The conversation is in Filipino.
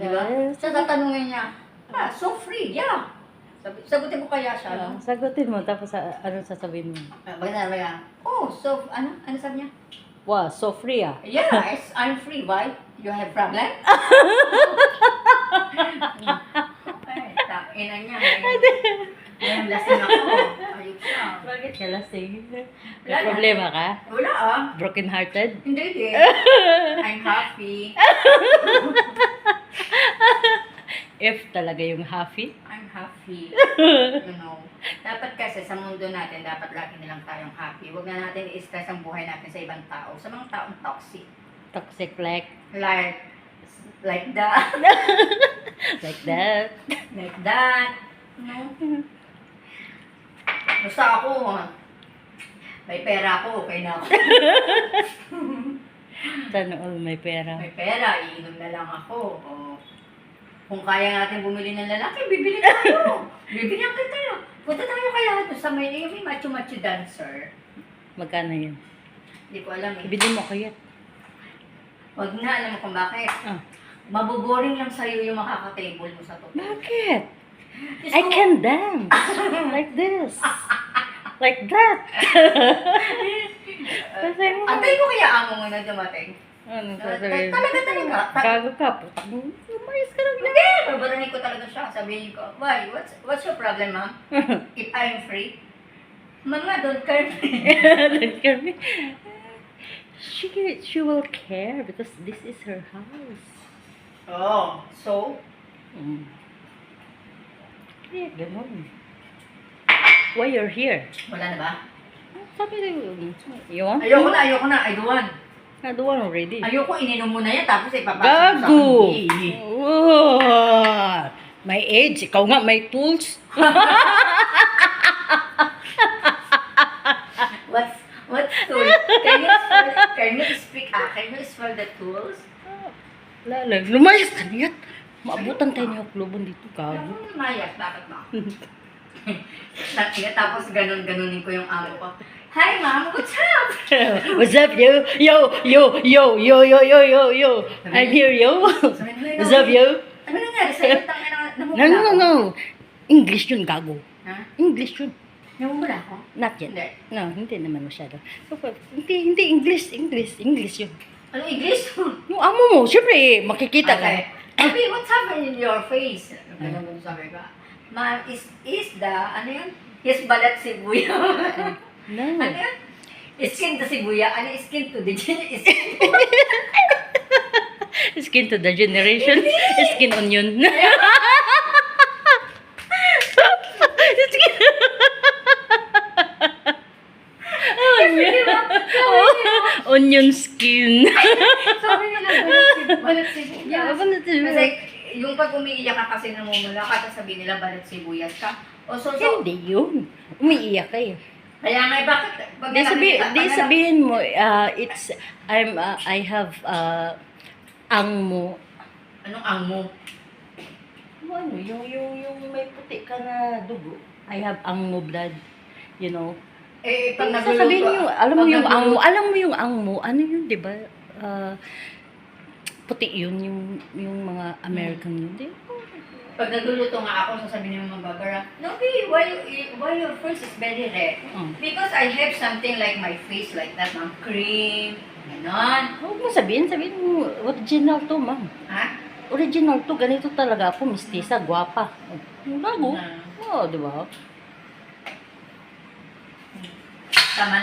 Di ba? So, tatanungin niya, so free, yeah. Sagutin mo kaya siya, no? Sagutin mo, tapos ano sasabihin mo? Bagay na, oh, so, ano sabi niya? Wow, so free ah. Yes, I'm free. Why? You have problem? Ay, ina niya. Ngayon, lasing ako. Ayok siya. Bakit ka lasing? May Wala na. problema ka? Wala ah. Broken hearted? Hindi din. I'm happy. If talaga yung happy? I'm happy. You know. Dapat kasi sa mundo natin, dapat lagi nilang tayong happy. Huwag na natin i-stress ang buhay natin sa ibang tao. Sa mga taong toxic. Toxic like? Like that. Like that? Like that. No? Basta ako, may pera ako, okay na ako. Sana all may pera. May pera, iinom na lang ako. O, kung kaya natin bumili ng lalaki, bibili tayo. Bibigyan kita tayo. Punta tayo kaya ito sa may macho-macho dancer. Magkano yun? Hindi ko alam eh. Ibili mo kaya. Wag na, alam mo kung bakit. Ah. Mabuboring lang sa'yo yung makaka-table mo sa totoo. Bakit? I can dance. Like this. Like that. Antay ko kaya amo mo na dumating. Ano Talaga. Gago ka. Putak mo. Umayos ka lang. Hindi, babaranin ko talaga siya. Sabihin ko, why? What's your problem, ma'am? If I'm free? Mama, don't care me. Don't care me. She will care because this is her house. Oh, so? Yeah, ganun. Why you're here? Wala na ba? Sabi na you want? Ayoko na. I don't want. I don't want already. Ayoko, ininom mo na yan, tapos ipapasok sa Gago! akin. Oh, may age. Ikaw nga, may tools. What's tool? Can you speak? Can you spell the tools? Lalag. Lumayas ka niya. Maabutan tayo niya klubon dito, gago. Ano mayat? Bakit ba? Tapos ganunin ko yung amo ko. Hi, ma'am. What's up? What's up, yo? Yo. I'm here, yo. What's up, yo? Ano nangyari sa'yo? No. English yun, gago. Ha? English yun. Namumula ako? Not yet. Hindi. No, hindi naman masyado. Hindi English yun. Ano English? Yung amo mo, syempre, makikita ka. Sabi, what's happening in your face? Ganun sabi ka. Ma'am, is the, ano yun? Yes, balat sibuya. No. Ano yun? Skin to sibuya. Ano skin to the Skin to the generation. Skin onion. Onion skin. Sabi nila, balat sibuyas. Kasi, yung pag umiiyak ka kasi namumula ka, sasabihin nila balat sibuyas ka. O so, Hindi yun. Umiiyak ka eh. kaya nga, bakit? Pag Di sabihin mo, I have, angmo. Anong ang mo? Ano, yung may puti ka na dugo. I have angmo blood. You know? Eh, pag Sasabihin nagluluto, yung, alam mo yung angmo, ano yun, di ba? Puti yun, yung mga American yun, di ba? pag nagluluto nga ako, sasabihin ng mga babara, Nobi, why your face is very red? Because I have something like my face like that, ma'am, cream, ganon. Huwag mo sabihin mo, original to, ma'am. Ha? Original to, ganito talaga ako, mistisa, gwapa. Bago. Oo, di ba? Tama na.